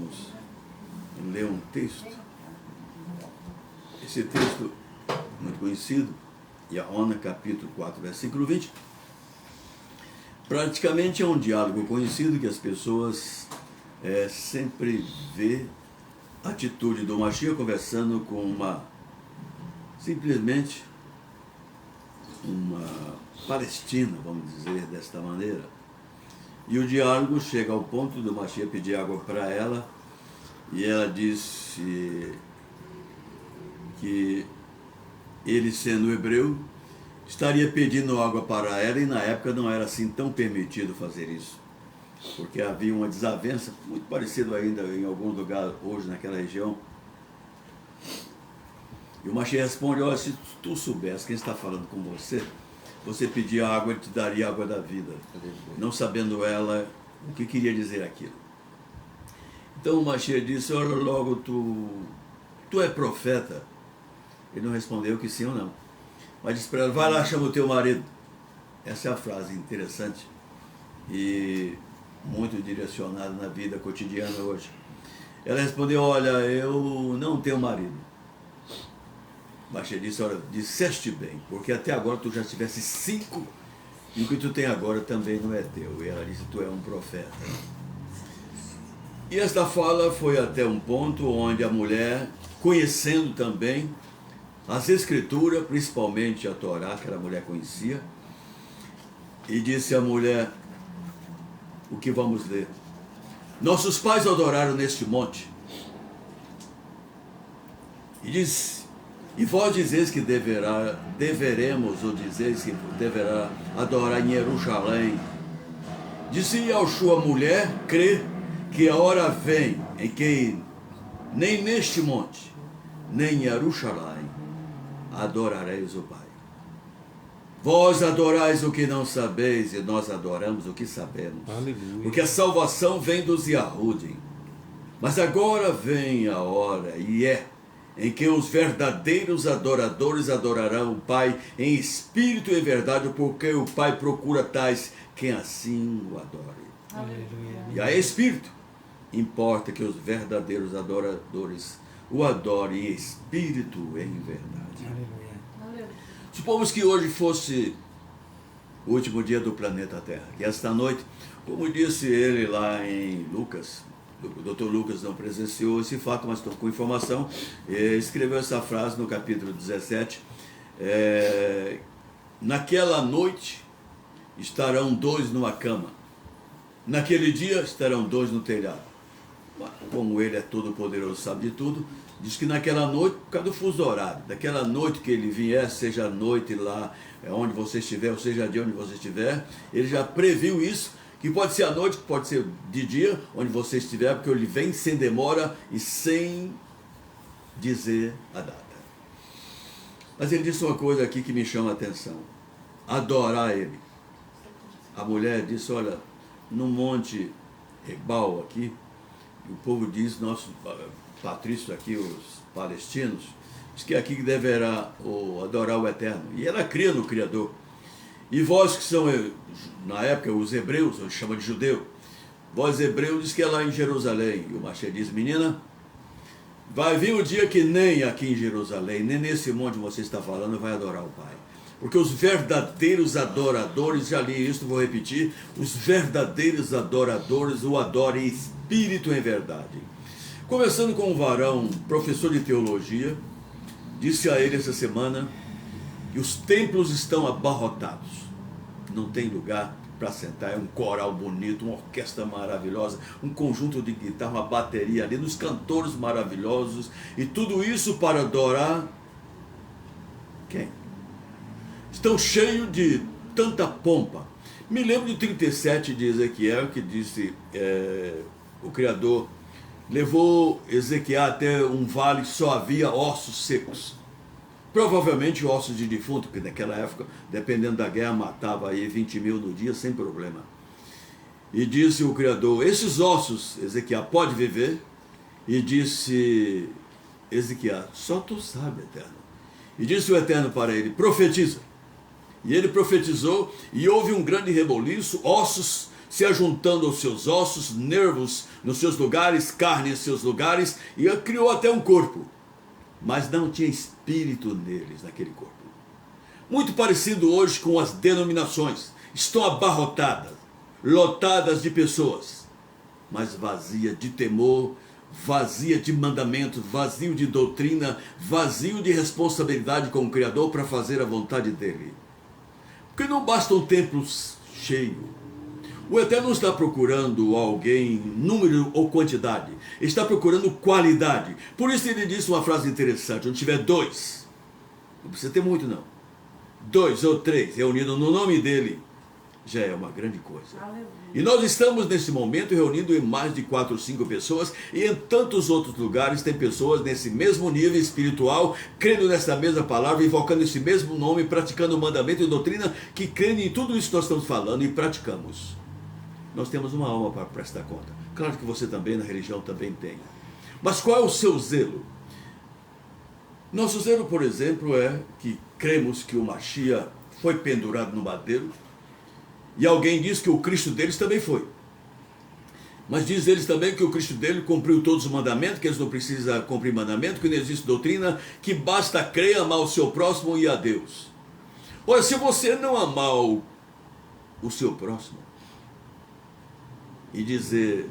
vamos ler um texto. Esse texto muito conhecido, Yahona, capítulo 4, versículo 20. Praticamente é um diálogo conhecido que as pessoas sempre vê a atitude do Mashiach conversando com simplesmente uma palestina, vamos dizer desta maneira. E o diálogo chega ao ponto do Mashiach pedir água para ela, e ela disse que ele, sendo hebreu, estaria pedindo água para ela, e na época não era assim tão permitido fazer isso, porque havia uma desavença, muito parecido ainda em alguns lugares hoje naquela região. E o Mashiach responde: olha, se tu soubesse quem está falando com você, você pedia água, ele te daria água da vida, não sabendo ela o que queria dizer aquilo. Então o Mashiach disse: olha, logo tu é profeta? Ele não respondeu que sim ou não, mas disse para ela: vai lá, chama o teu marido. Essa é a frase interessante e muito direcionada na vida cotidiana hoje. Ela respondeu: olha, eu não tenho marido. Mas ele disse: olha, disseste bem, porque até agora tu já tivesse 5, e o que tu tem agora também não é teu. E ela disse: tu é um profeta. E esta fala foi até um ponto onde a mulher, conhecendo também as Escrituras, principalmente a Torá, que a mulher conhecia, e disse à mulher o que vamos ler: nossos pais adoraram neste monte. E diz: e vós dizeis que deveremos, ou dizeis que deverá adorar em Jerusalém. Disse Yahushua: mulher, crê que a hora vem em que nem neste monte, nem em Jerusalém, adorareis o Pai. Vós adorais o que não sabeis, e nós adoramos o que sabemos. Aleluia. Porque a salvação vem dos Yahudim. Mas agora vem a hora, em que os verdadeiros adoradores adorarão o Pai em espírito e verdade, porque o Pai procura tais quem assim o adore. Aleluia. E a espírito, importa que os verdadeiros adoradores o adorem em espírito e em verdade. Aleluia. Supomos que hoje fosse o último dia do planeta Terra, que esta noite, como disse ele lá em Lucas, o Dr. Lucas não presenciou esse fato, mas estou com informação, escreveu essa frase no capítulo 17, naquela noite estarão 2 numa cama, naquele dia estarão 2 no telhado. Como ele é todo poderoso, sabe de tudo, diz que naquela noite, por causa do fuso horário, daquela noite que ele vier, seja a noite lá onde você estiver, ou seja de onde você estiver, ele já previu isso, que pode ser à noite, que pode ser de dia, onde você estiver, porque ele vem sem demora e sem dizer a data. Mas ele disse uma coisa aqui que me chama a atenção: adorar ele. A mulher disse: olha, no Monte Ebal aqui, o povo diz, nossos patrícios aqui, os palestinos, diz que aqui deverá adorar o Eterno. E ela cria no Criador. E vós que são, na época, os hebreus, ou chama de judeu, vós hebreus, diz que é lá em Jerusalém. E o Mashiach diz: menina, vai vir o dia que nem aqui em Jerusalém, nem nesse monte que você está falando, vai adorar o Pai. Porque os verdadeiros adoradores, já li isso, vou repetir, os verdadeiros adoradores o adoram em espírito e em verdade. Conversando com um varão, professor de teologia, disse a ele essa semana que os templos estão abarrotados, não tem lugar para sentar, é um coral bonito, uma orquestra maravilhosa, um conjunto de guitarra, uma bateria ali, nos cantores maravilhosos, e tudo isso para adorar quem? Estão cheios de tanta pompa. Me lembro de 37 de Ezequiel, que disse, o Criador levou Ezequiel até um vale que só havia ossos secos. Provavelmente ossos de defunto, porque naquela época, dependendo da guerra, matava aí 20 mil no dia, sem problema. E disse o Criador: esses ossos, Ezequiel, pode viver? E disse Ezequiel: só tu sabe, Eterno. E disse o Eterno para ele: profetiza. E ele profetizou, e houve um grande reboliço, ossos se ajuntando aos seus ossos, nervos nos seus lugares, carne em seus lugares, e criou até um corpo. Mas não tinha espírito neles, naquele corpo. Muito parecido hoje com as denominações. Estão abarrotadas, lotadas de pessoas, mas vazia de temor, vazia de mandamentos, vazio de doutrina, vazio de responsabilidade com o Criador para fazer a vontade dele. Porque não basta um templo cheio. O Eterno está procurando alguém, número ou quantidade. Está procurando qualidade. Por isso ele disse uma frase interessante: onde tiver dois, não precisa ter muito não, 2 ou 3 reunidos no nome dele, já é uma grande coisa. Aleluia. E nós estamos nesse momento reunindo em mais de 4 ou 5 pessoas, e em tantos outros lugares tem pessoas nesse mesmo nível espiritual, crendo nessa mesma palavra, invocando esse mesmo nome, praticando o mandamento e doutrina, que creem em tudo isso que nós estamos falando e praticamos. Nós temos uma alma para prestar conta. Claro que você também, na religião, também tem. Mas qual é o seu zelo? Nosso zelo, por exemplo, é que cremos que o Mashiach foi pendurado no madeiro, e alguém diz que o Cristo deles também foi. Mas diz eles também que o Cristo dele cumpriu todos os mandamentos, que eles não precisam cumprir mandamento, que não existe doutrina, que basta crer, amar o seu próximo e a Deus. Olha, se você não amar o seu próximo e dizer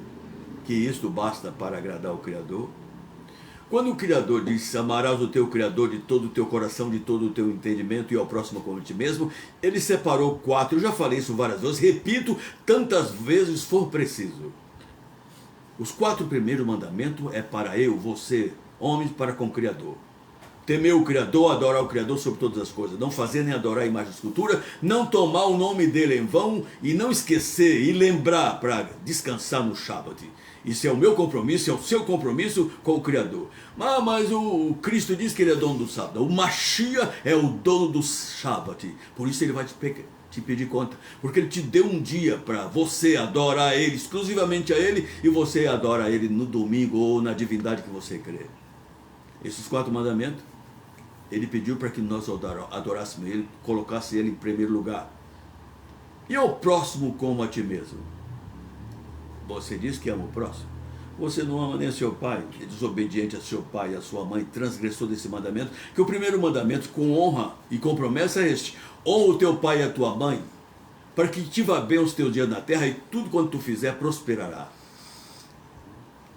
que isto basta para agradar o Criador, quando o Criador diz: amarás o teu Criador de todo o teu coração, de todo o teu entendimento, e ao próximo como a ti mesmo, ele separou 4, eu já falei isso várias vezes, repito tantas vezes for preciso. Os 4 primeiros mandamentos é para eu, você, homens, para com o Criador. Temer o Criador, adorar o Criador sobre todas as coisas, não fazer nem adorar a imagem de escultura, não tomar o nome dele em vão, e não esquecer e lembrar para descansar no Shabat. Isso é o meu compromisso, é o seu compromisso com o Criador. Mas o Cristo diz que ele é dono do sábado. O Mashiach é o dono do Shabat. Por isso ele vai te pedir conta. Porque ele te deu um dia para você adorar ele, exclusivamente a ele, e você adora ele no domingo ou na divindade que você crê. Esses 4 mandamentos, ele pediu para que nós adorássemos ele, colocássemos ele em primeiro lugar. E ao próximo como a ti mesmo. Você diz que ama o próximo? Você não ama nem a seu pai, é desobediente a seu pai e a sua mãe, transgressor desse mandamento, que o primeiro mandamento com honra e com promessa é este: honra o teu pai e a tua mãe, para que te vá bem os teus dias na terra, e tudo quanto tu fizer prosperará.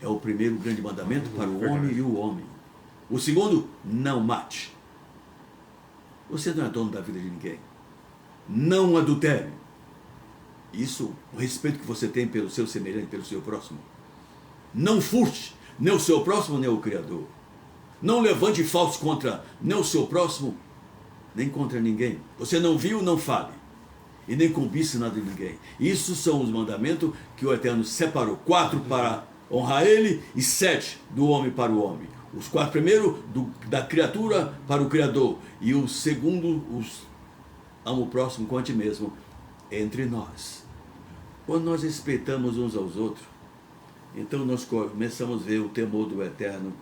É o primeiro grande mandamento para o homem e o homem. O segundo: não mate. Você não é dono da vida de ninguém. Não adultere. Isso, o respeito que você tem pelo seu semelhante, pelo seu próximo. Não furte, nem o seu próximo, nem o Criador. Não levante falsos contra nem o seu próximo, nem contra ninguém. Você não viu, não fale. E nem cobice nada de ninguém. Isso são os mandamentos que o Eterno separou. 4 para honrar ele e 7 do homem para o homem. Os 4 primeiros da criatura para o Criador. E o segundo, ama o próximo com a ti mesmo. Entre nós, quando nós respeitamos uns aos outros, então nós começamos a ver o temor do Eterno,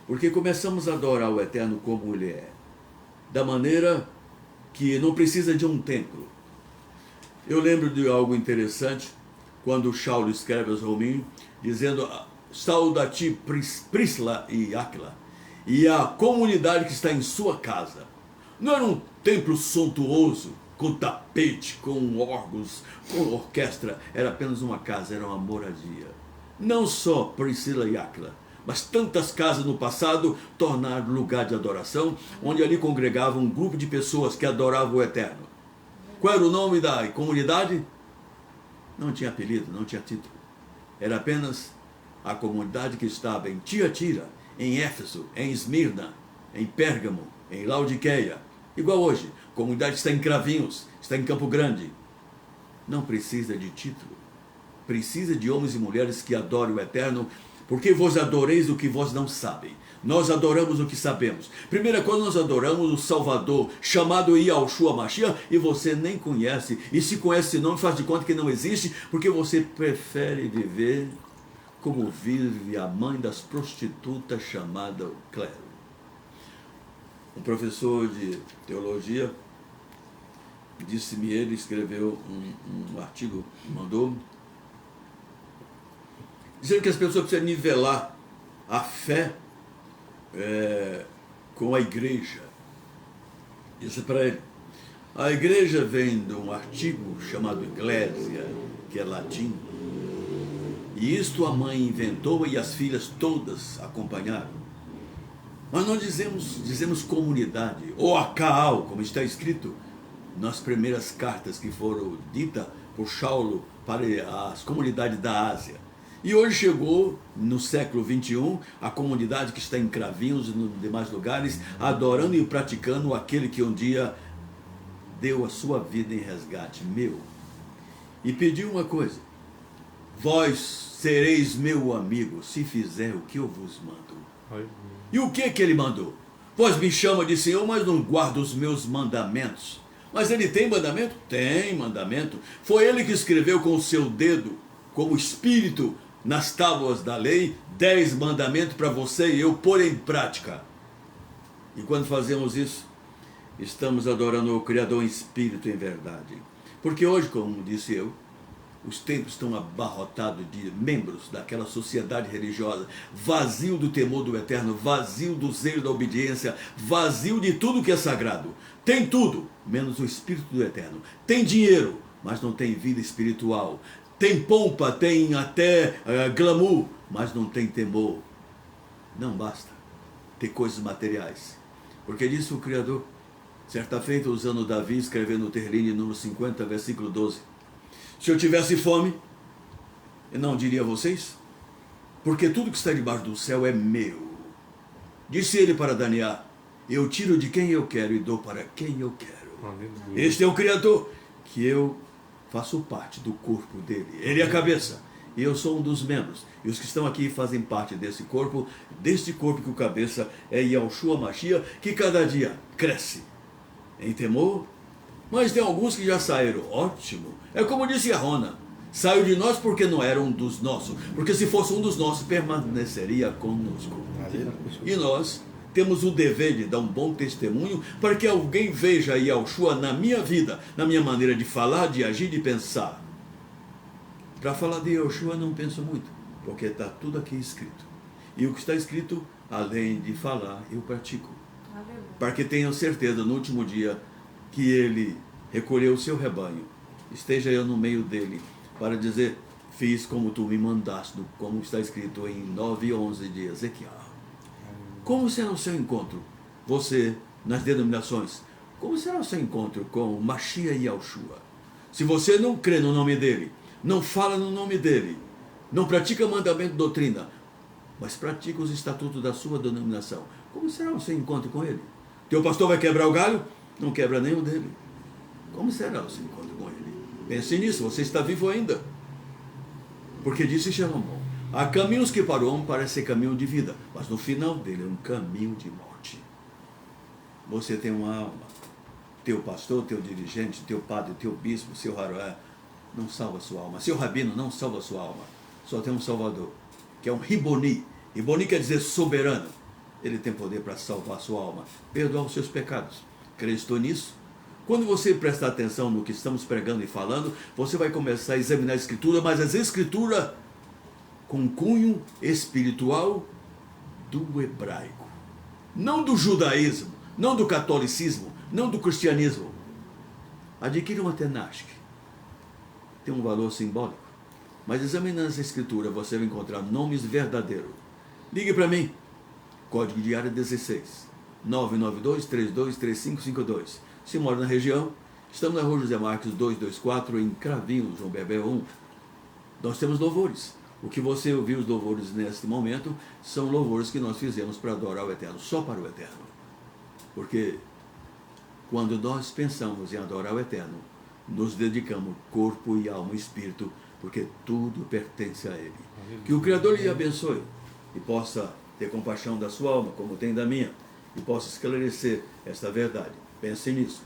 porque começamos a adorar o Eterno como ele é, da maneira que não precisa de um templo. Eu lembro de algo interessante, quando o Saulo escreve aos Rominhos, dizendo: saúda a ti Priscila e Áquila, e a comunidade que está em sua casa. Não era um templo suntuoso, com tapete, com órgãos, com orquestra. Era apenas uma casa, era uma moradia. Não só Priscila e Áquila, mas tantas casas no passado tornaram lugar de adoração, onde ali congregava um grupo de pessoas que adoravam o Eterno. Qual era o nome da comunidade? Não tinha apelido, não tinha título. Era apenas a comunidade que estava em Tiatira, em Éfeso, em Esmirna, em Pérgamo, em Laodiqueia. Igual hoje, a comunidade está em Cravinhos, está em Campo Grande. Não precisa de título. Precisa de homens e mulheres que adorem o Eterno, porque vos adoreis o que vós não sabem. Nós adoramos o que sabemos. Primeira coisa, nós adoramos o Salvador, chamado Yahushua Mashiach, e você nem conhece. E se conhece esse nome, faz de conta que não existe, porque você prefere viver como vive a mãe das prostitutas chamada clero. Um professor de teologia, disse-me, ele escreveu um artigo, mandou, dizendo que as pessoas precisam nivelar a fé com a igreja. Disse para ele, a igreja vem de um artigo chamado Eclésia, que é latim, e isto a mãe inventou e as filhas todas acompanharam. Mas nós dizemos comunidade, ou acaal, como está escrito nas primeiras cartas que foram ditas por Saulo para as comunidades da Ásia. E hoje chegou, no século XXI, a comunidade que está em Cravinhos e nos demais lugares, adorando e praticando aquele que um dia deu a sua vida em resgate meu. E pediu uma coisa, vós sereis meu amigo, se fizer o que eu vos mando. E o que ele mandou? Vós me chama de Senhor, mas não guarda os meus mandamentos. Mas ele tem mandamento? Tem mandamento. Foi ele que escreveu com o seu dedo, como espírito, nas tábuas da lei, 10 mandamentos para você e eu pôr em prática. E quando fazemos isso, estamos adorando o Criador em espírito e em verdade. Porque hoje, como disse eu, os templos estão abarrotados de membros daquela sociedade religiosa, vazio do temor do eterno, vazio do zelo da obediência, vazio de tudo que é sagrado. Tem tudo, menos o espírito do eterno. Tem dinheiro, mas não tem vida espiritual. Tem pompa, tem até glamour, mas não tem temor. Não basta ter coisas materiais. Porque disse o Criador, certa feita usando Davi, escrevendo no Terline, número 50, versículo 12. Se eu tivesse fome, eu não diria a vocês, porque tudo que está debaixo do céu é meu. Disse ele para Daniel, eu tiro de quem eu quero e dou para quem eu quero. Este é o Criador, que eu faço parte do corpo dele. Ele é a cabeça, e eu sou um dos membros. E os que estão aqui fazem parte desse corpo que o cabeça é Yahushua Mashiach, que cada dia cresce em temor. Mas tem alguns que já saíram, ótimo. É como disse Arona, saiu de nós porque não era um dos nossos. Porque se fosse um dos nossos, permaneceria conosco. E nós temos o dever de dar um bom testemunho para que alguém veja Yahushua na minha vida, na minha maneira de falar, de agir, de pensar. Para falar de Yahushua não penso muito, porque está tudo aqui escrito. E o que está escrito, além de falar, eu pratico. Para que tenham certeza no último dia que ele recolheu o seu rebanho, esteja eu no meio dele, para dizer, fiz como tu me mandaste, como está escrito em 9:11 de Ezequiel. Como será o seu encontro, você, nas denominações? Como será o seu encontro com Mashiach e Yahushua? Se você não crê no nome dele, não fala no nome dele, não pratica mandamento, doutrina, mas pratica os estatutos da sua denominação, como será o seu encontro com ele? Teu pastor vai quebrar o galho? Não quebra nem o dele. Como será o seu encontro com ele? Pense nisso, você está vivo ainda. Porque disse Salomão, há caminhos que para o homem parecem caminho de vida, mas no final dele é um caminho de morte. Você tem uma alma. Teu pastor, teu dirigente, teu padre, teu bispo, seu haroé, não salva a sua alma. Seu rabino não salva a sua alma. Só tem um salvador, que é um Riboni. Riboni quer dizer soberano. Ele tem poder para salvar a sua alma, perdoar os seus pecados. Acreditou nisso? Quando você prestar atenção no que estamos pregando e falando, você vai começar a examinar a Escritura, mas as Escrituras com cunho espiritual do hebraico. Não do judaísmo, não do catolicismo, não do cristianismo. Adquire uma Tenach. Tem um valor simbólico. Mas examinando as Escrituras, você vai encontrar nomes verdadeiros. Ligue para mim. Código de área 16. 992-323552. Se mora na região, estamos na Rua José Marques 224, em Cravinhos, João Bebel 1. Nós temos louvores. O que você ouviu os louvores neste momento são louvores que nós fizemos para adorar o Eterno, só para o Eterno. Porque quando nós pensamos em adorar o Eterno, nos dedicamos corpo e alma e espírito, porque tudo pertence a Ele. Que o Criador lhe abençoe e possa ter compaixão da sua alma, como tem da minha, e possa esclarecer esta verdade. Pense nisso.